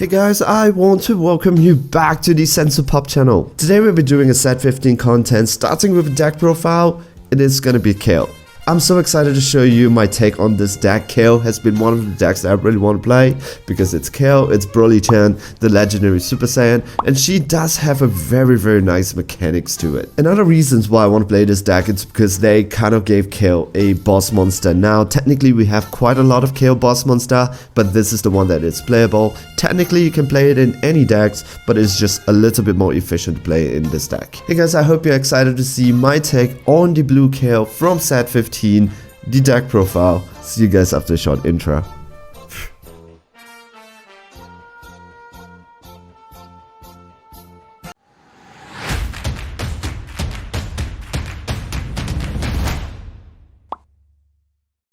Hey guys, I want to welcome you back to the Senzu Pop channel. Today we'll be doing a set 15 content starting with a deck profile. It is gonna be Kale. I'm so excited to show you my take on this deck. Kale has been one of the decks that I really want to play because it's Kale, it's Broly-chan, the legendary Super Saiyan, and she does have a very nice mechanics to it. And other reasons why I want to play this deck is because they kind of gave Kale a boss monster. Now technically we have quite a lot of Kale boss monster, but this is the one that is playable. Technically you can play it in any decks, but it's just a little bit more efficient to play in this deck. Hey guys, I hope you're excited to see my take on the blue Kale from set 15. The deck profile. See you guys after a short intro.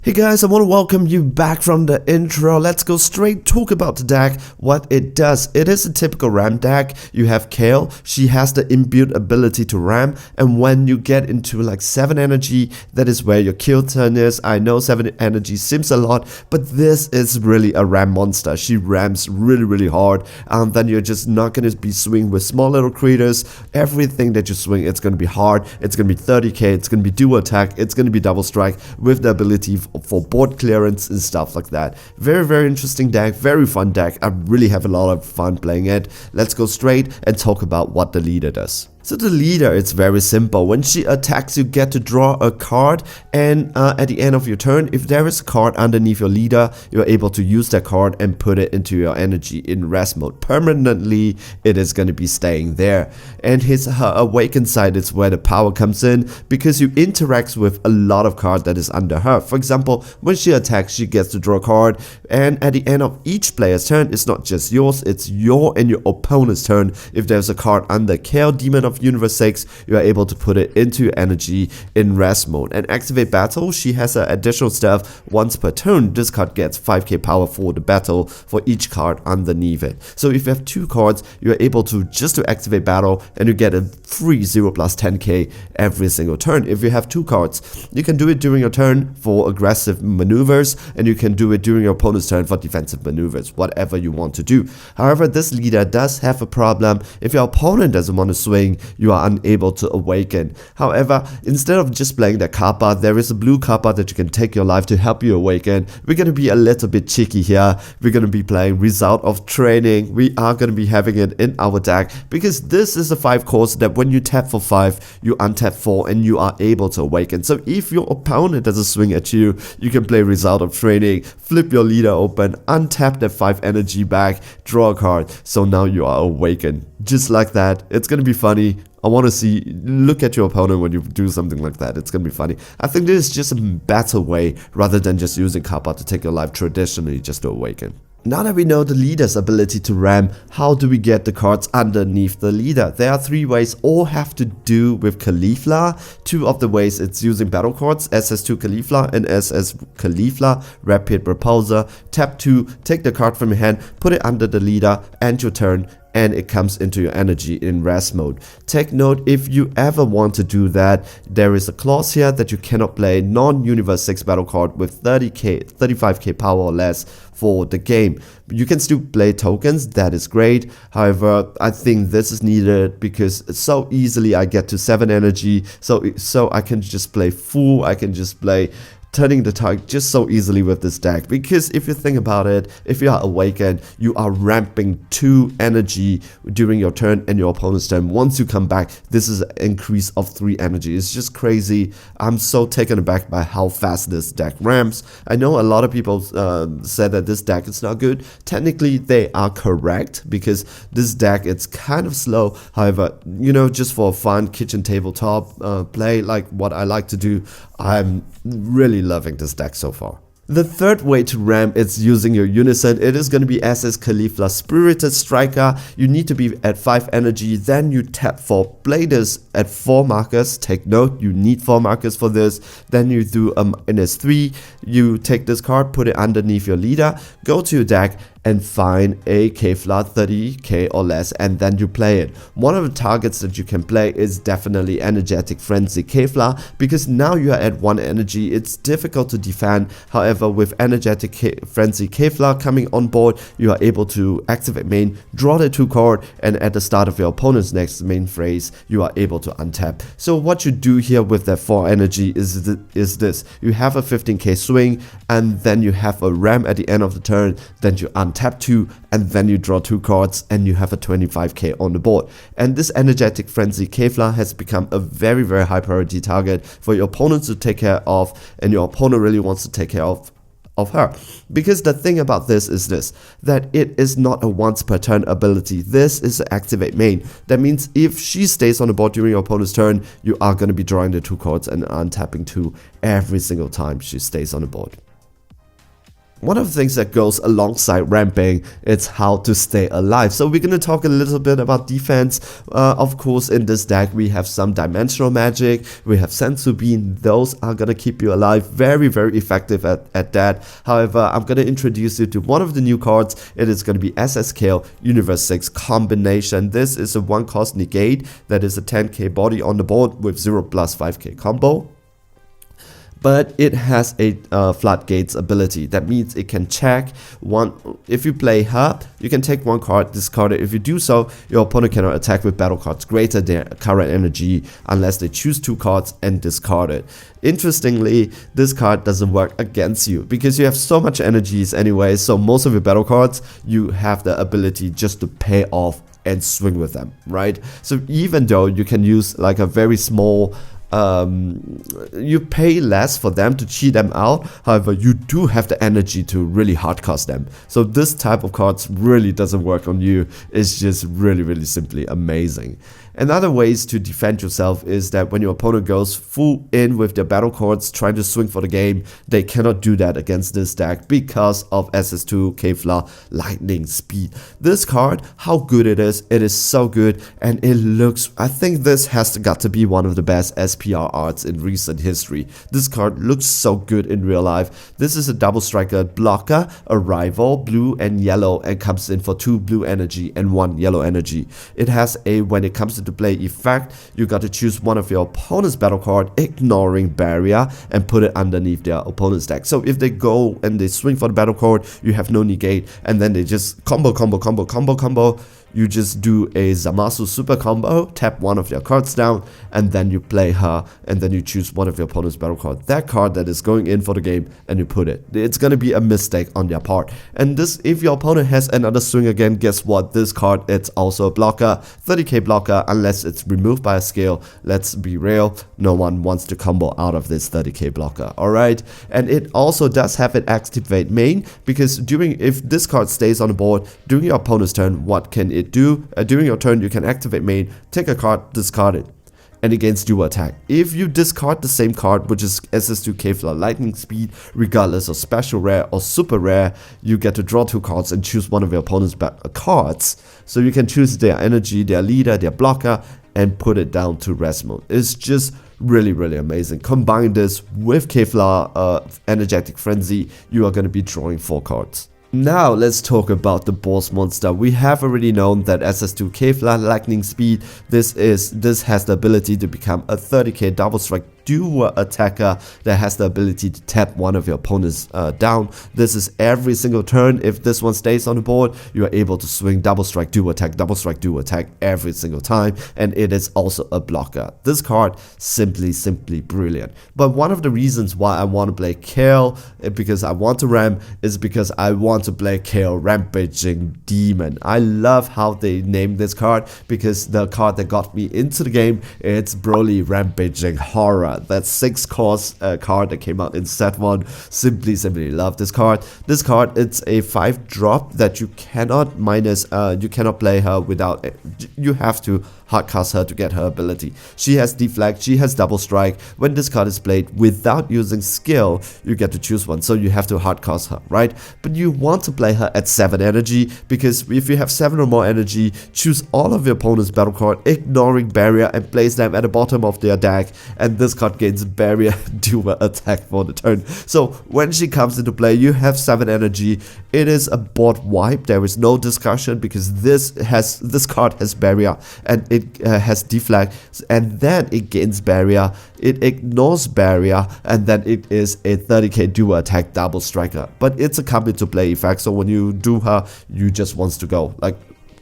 Hey guys, I want to welcome you back from the intro. Let's go straight talk about the deck, what it does. It is a typical ramp deck. You have Kale, she has the inbuilt ability to ramp, and when you get into like 7 energy, that is where your kill turn is. I know 7 energy seems a lot, but this is really a ramp monster. She ramps really hard, and then you're just not going to be swinging with small little creatures. Everything that you swing, it's going to be hard. It's going to be 30k, it's going to be dual attack, it's going to be double strike with the ability for board clearance and stuff like that. Very interesting deck, very fun deck. I really have a lot of fun playing it. Let's go straight and talk about what the leader does. So the leader, it's very simple. When she attacks, you get to draw a card, and at the end of your turn, if there is a card underneath your leader, you're able to use that card and put it into your energy in rest mode. Permanently, it is going to be staying there. And her awakened side is where the power comes in, because you interact with a lot of cards that is under her. For example, when she attacks, she gets to draw a card, and at the end of each player's turn, it's not just yours, it's your and your opponent's turn. If there's a card under Kale, Demon of Universe 6, you are able to put it into your energy in rest mode. And activate battle, she has an additional stuff. Once per turn, this card gets 5k power for the battle for each card underneath it. So if you have 2 cards, you are able to just to activate battle, and you get a free 0 plus 10k every single turn. If you have 2 cards, you can do it during your turn for aggressive maneuvers, and you can do it during your opponent's turn for defensive maneuvers, whatever you want to do. However, this leader does have a problem. If your opponent doesn't want to swing, you are unable to awaken. However, instead of just playing the Kappa, there is a blue Kappa that you can take your life to help you awaken. We're going to be a little bit cheeky here. We're going to be playing Result of Training. We are going to be having it in our deck because this is a 5 course that when you tap for 5, you untap 4 and you are able to awaken. So if your opponent doesn't swing at you, you can play Result of Training, flip your leader open, untap that 5 energy back, draw a card. So now you are awakened. Just like that. It's going to be funny. I want to see, look at your opponent when you do something like that. It's going to be funny. I think this is just a better way rather than just using Kappa to take your life traditionally just to awaken. Now that we know the leader's ability to ramp, how do we get the cards underneath the leader? There are 3 ways, all have to do with Caulifla. 2 of the ways, it's using battle cards, SS2 Caulifla and SS Caulifla, Rapid Repulsor. Tap 2, take the card from your hand, put it under the leader, end your turn, and it comes into your energy in rest mode. Take note, if you ever want to do that, there is a clause here that you cannot play non-Universe 6 battle card with 35k power or less for the game. You can still play tokens, that is great. However, I think this is needed because so easily I get to 7 energy, so I can just play full, I can just play turning the target just so easily with this deck. Because if you think about it, if you are awakened, you are ramping 2 energy during your turn and your opponent's turn. Once you come back, this is an increase of 3 energy. It's just crazy. I'm so taken aback by how fast this deck ramps. I know a lot of people said that this deck is not good. Technically, they are correct because this deck, it's kind of slow. However, you know, just for a fun kitchen tabletop play like what I like to do, I'm really loving this deck so far. The third way to ramp is using your Unison. It is going to be SS Caulifla Spirited Striker. You need to be at 5 energy, then you tap for Bladers at 4 markers. Take note, you need 4 markers for this. Then you do NS3, you take this card, put it underneath your leader, go to your deck, and find a Kefla 30k or less, and then you play it. One of the targets that you can play is definitely Energetic Frenzy Kefla, because now you are at 1 energy. It's difficult to defend. However, with Energetic Frenzy Kefla coming on board, you are able to activate main, draw the 2 card, and at the start of your opponent's next main phase, you are able to untap. So what you do here with that 4 energy is this. You have a 15k swing, and then you have a ram at the end of the turn, then you untap 2, and then you draw 2 cards, and you have a 25k on the board. And this Energetic Frenzy Kefla has become a very, very high priority target for your opponent to take care of, and your opponent really wants to take care of her. Because the thing about this is this, that it is not a once per turn ability. This is an activate main. That means if she stays on the board during your opponent's turn, you are going to be drawing the 2 cards and untapping 2 every single time she stays on the board. One of the things that goes alongside ramping, it's how to stay alive. So we're going to talk a little bit about defense. Of course, in this deck, we have some dimensional magic. We have Senzu Bean. Those are going to keep you alive. Very, very effective at that. However, I'm going to introduce you to one of the new cards. It is going to be SS Caulifla Universe 6 combination. This is a 1 cost negate. That is a 10k body on the board with 0 plus 5k combo. But it has a floodgates ability. That means it can check one. If you play her, you can take 1 card, discard it. If you do so, your opponent cannot attack with battle cards greater than current energy unless they choose 2 cards and discard it. Interestingly, this card doesn't work against you because you have so much energies anyway. So most of your battle cards, you have the ability just to pay off and swing with them, right? So even though you can use like a very small you pay less for them to cheat them out, however you do have the energy to really hardcast them. So this type of cards really doesn't work on you. It's just really simply amazing. Another ways to defend yourself is that when your opponent goes full in with their battle cards trying to swing for the game, they cannot do that against this deck because of SS2 Kefla Lightning Speed. This card, how good it is so good, and it looks, I think this has got to be one of the best SPR arts in recent history. This card looks so good in real life. This is a double striker blocker, a rival, blue and yellow, and comes in for 2 blue energy and 1 yellow energy. It has a, when it comes to play effect, you got to choose one of your opponent's battle card, ignoring barrier, and put it underneath their opponent's deck. So if they go and they swing for the battle card, you have no negate, and then they just combo. You just do a Zamasu super combo, tap one of their cards down, and then you play her, and then you choose one of your opponent's battle card, that card that is going in for the game, and you put it. It's gonna be a mistake on their part. And this, if your opponent has another swing again, guess what? This card, it's also a blocker, 30k blocker, unless it's removed by a scale. Let's be real, no one wants to combo out of this 30k blocker, alright? And it also does have an activate main, because if this card stays on the board during your opponent's turn, what can it do? During your turn, you can activate main, take a card, discard it, and it gains dual attack. If you discard the same card, which is SS2 Kefla Lightning Speed, regardless of special rare or super rare, you get to draw 2 cards and choose one of your opponent's cards. So you can choose their energy, their leader, their blocker, and put it down to rest mode. It's just really amazing. Combine this with Kefla Energetic Frenzy, you are going to be drawing 4 cards. Now let's talk about the boss monster. We have already known that SS2 Kefla Lightning Speed, this has the ability to become a 30k double strike dual attacker that has the ability to tap one of your opponents down. This is every single turn. If this one stays on the board, you are able to swing double strike, dual attack every single time, and it is also a blocker. This card simply brilliant. But one of the reasons why I want to play Kale, because I want to ramp, is because I want to play Kale Rampaging Demon. I love how they named this card, because the card that got me into the game, it's Broly Rampaging Horror. That 6 cost card that came out in set 1. Simply love this card. This card, it's a 5 drop that you cannot you cannot play her without, you have to hardcast her to get her ability. She has deflect, she has double strike. When this card is played without using skill, you get to choose one, so you have to hardcast her, right? But you want to play her at 7 energy, because if you have 7 or more energy, choose all of your opponent's battle card, ignoring barrier, and place them at the bottom of their deck, and this card gains barrier dual attack for the turn. So when she comes into play, you have 7 energy. It is a board wipe. There is no discussion because this card has barrier and it has deflag, and then it gains barrier, it ignores barrier, and then it is a 30k dual attack double striker. But it's a come into play effect, so when you do her, you just wants to go like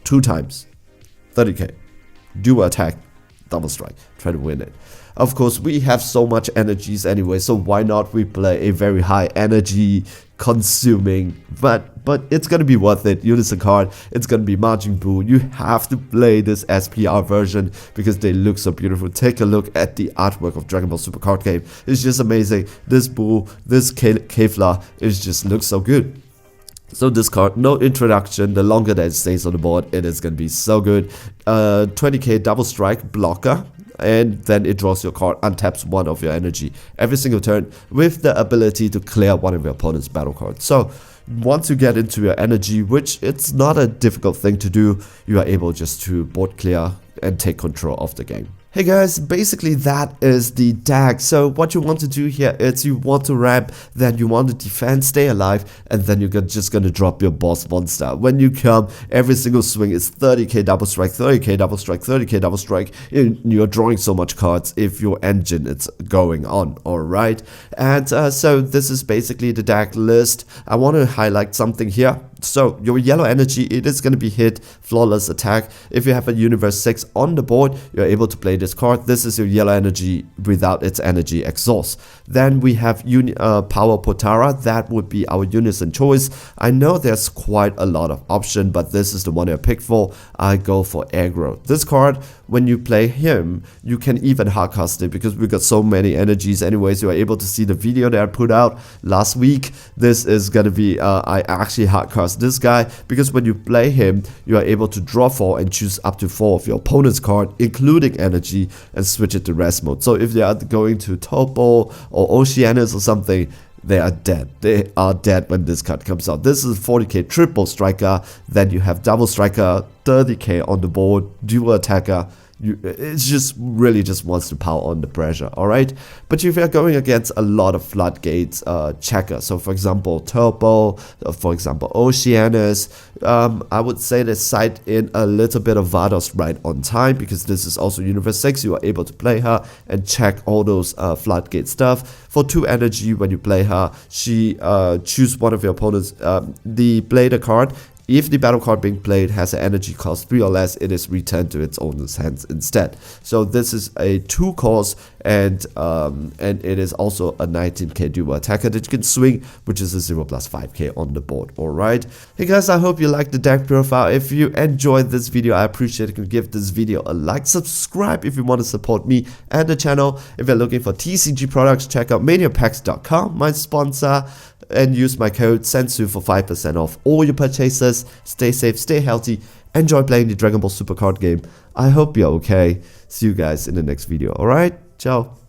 2 times 30k dual attack double strike, try to win it. Of course, we have so much energies anyway, so why not we play a very high energy consuming, but it's gonna be worth it. Unison card, it's gonna be Majin. You have to play this SPR version because they look so beautiful. Take a look at the artwork of Dragon Ball Super card game. It's just amazing. This Buu, this Kefla, it just looks so good. So this card, no introduction, the longer that it stays on the board, it is gonna be so good. 20k double strike blocker, and then it draws your card, untaps 1 of your energy every single turn with the ability to clear 1 of your opponent's battle cards. So once you get into your energy, which it's not a difficult thing to do, you are able just to board clear and take control of the game. Hey guys, basically that is the deck. So what you want to do here is you want to ramp, then you want to defend, stay alive, and then you're just gonna drop your boss monster. When you come, every single swing is 30k double strike, 30k double strike, 30k double strike. You're drawing so much cards if your engine is going on, alright? And so this is basically the deck list. I want to highlight something here. So your yellow energy, it is going to be hit, flawless attack. If you have a universe 6 on the board, you're able to play this card. This is your yellow energy without its energy exhaust. Then we have power Potara. That would be our Unison choice. I know there's quite a lot of option, but this is the one I picked for. I go for aggro. This card, when you play him, you can even hardcast it because we got so many energies. Anyways, you are able to see the video that I put out last week. This is gonna be I actually hardcast this guy because when you play him, you are able to draw 4 and choose up to 4 of your opponent's card, including energy, and switch it to rest mode. So if they are going to Topo or Oceanus or something, they are dead. They are dead when this card comes out. This is 40k triple striker. Then you have double striker, 30k on the board, dual attacker. It's just really just wants to power on the pressure, alright? But if you're going against a lot of floodgates checker, so for example Turbo, for example Oceanus, I would say that side in a little bit of Vados right on time because this is also Universe 6. You are able to play her and check all those floodgate stuff. For 2 energy, when you play her, she choose one of your opponents, play the card. If the battle card being played has an energy cost 3 or less, it is returned to its owner's hands instead. So this is a 2 cost, and it is also a 19k dual attacker that you can swing, which is a 0 plus 5k on the board. Alright. Hey guys, I hope you liked the deck profile. If you enjoyed this video, I appreciate it. You can give this video a like, subscribe if you want to support me and the channel. If you're looking for TCG products, check out maniapacks.com, my sponsor, and use my code Senzu for 5% off all your purchases. Stay safe, stay healthy, enjoy playing the Dragon Ball Super card game. I hope you're okay. See you guys in the next video, alright? Ciao.